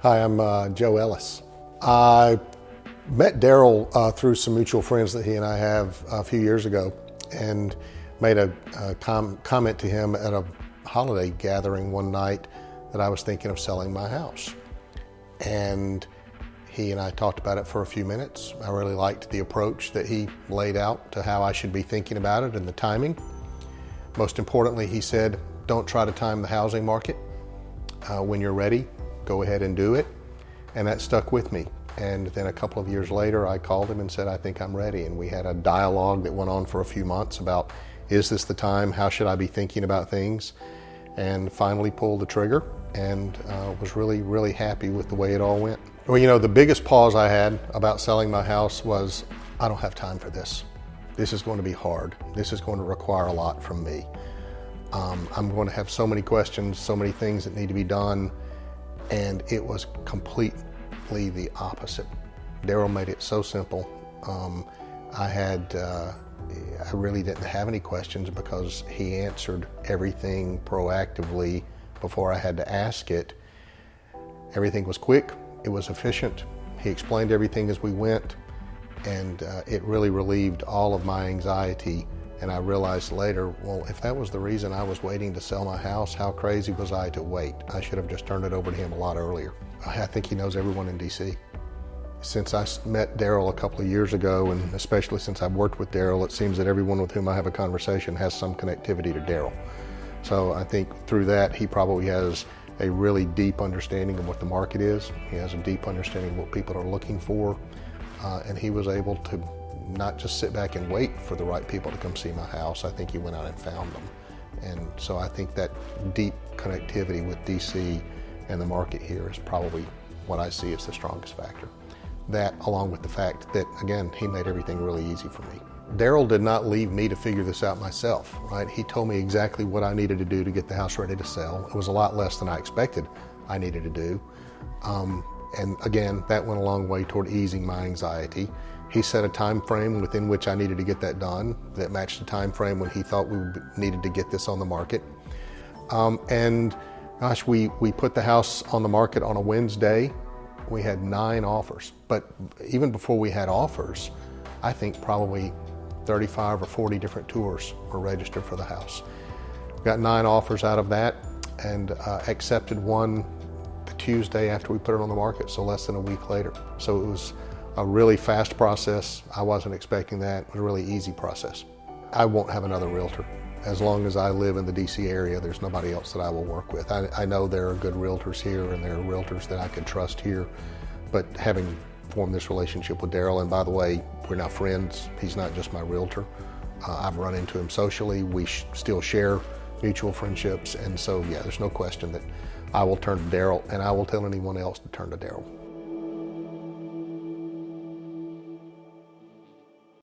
Hi, I'm Joe Ellis. I met Daryl through some mutual friends that he and I have a few years ago, and made a comment to him at a holiday gathering one night that I was thinking of selling my house. And he and I talked about it for a few minutes. I really liked the approach that he laid out to how I should be thinking about it and the timing. Most importantly, he said, don't try to time the housing market. When you're ready, go ahead and do it. And that stuck with me. And then a couple of years later, I called him and said, I think I'm ready. And we had a dialogue that went on for a few months about, is this the time? How should I be thinking about things? And finally pulled the trigger, and was really, really happy with the way it all went. Well, you know, the biggest pause I had about selling my house was, I don't have time for this. This is going to be hard. This is going to require a lot from me. I'm going to have so many questions, so many things that need to be done. And it was completely the opposite. Daryl made it so simple. I really didn't have any questions because he answered everything proactively before I had to ask it. Everything was quick, it was efficient. He explained everything as we went, and it really relieved all of my anxiety. And I realized later, well, if that was the reason I was waiting to sell my house, how crazy was I to wait? I should have just turned it over to him a lot earlier. I think he knows everyone in DC. Since I met Daryl a couple of years ago, and especially since I've worked with Daryl, it seems that everyone with whom I have a conversation has some connectivity to Daryl. So I think through that, he probably has a really deep understanding of what the market is. He has a deep understanding of what people are looking for. And he was able to not just sit back and wait for the right people to come see my house. I think he went out and found them. And so I think that deep connectivity with DC and the market here is probably what I see as the strongest factor. That, along with the fact that, again, he made everything really easy for me. Daryl did not leave me to figure this out myself, right? He told me exactly what I needed to do to get the house ready to sell. It was a lot less than I expected I needed to do. And again, that went a long way toward easing my anxiety. He set a time frame within which I needed to get that done that matched the time frame when he thought we needed to get this on the market. And gosh, we put the house on the market on a Wednesday. We had 9 offers, but even before we had offers, I think probably 35 or 40 different tours were registered for the house. We got 9 offers out of that, and accepted one the Tuesday after we put it on the market, so less than a week later. So it was a really fast process. I wasn't expecting that. It was a really easy process. I won't have another realtor. As long as I live in the DC area, there's nobody else that I will work with. I know there are good realtors here, and there are realtors that I could trust here, but having formed this relationship with Daryl, and by the way, we're now friends. He's not just my realtor. I've run into him socially. We still share mutual friendships, and so yeah, there's no question that I will turn to Daryl, and I will tell anyone else to turn to Daryl.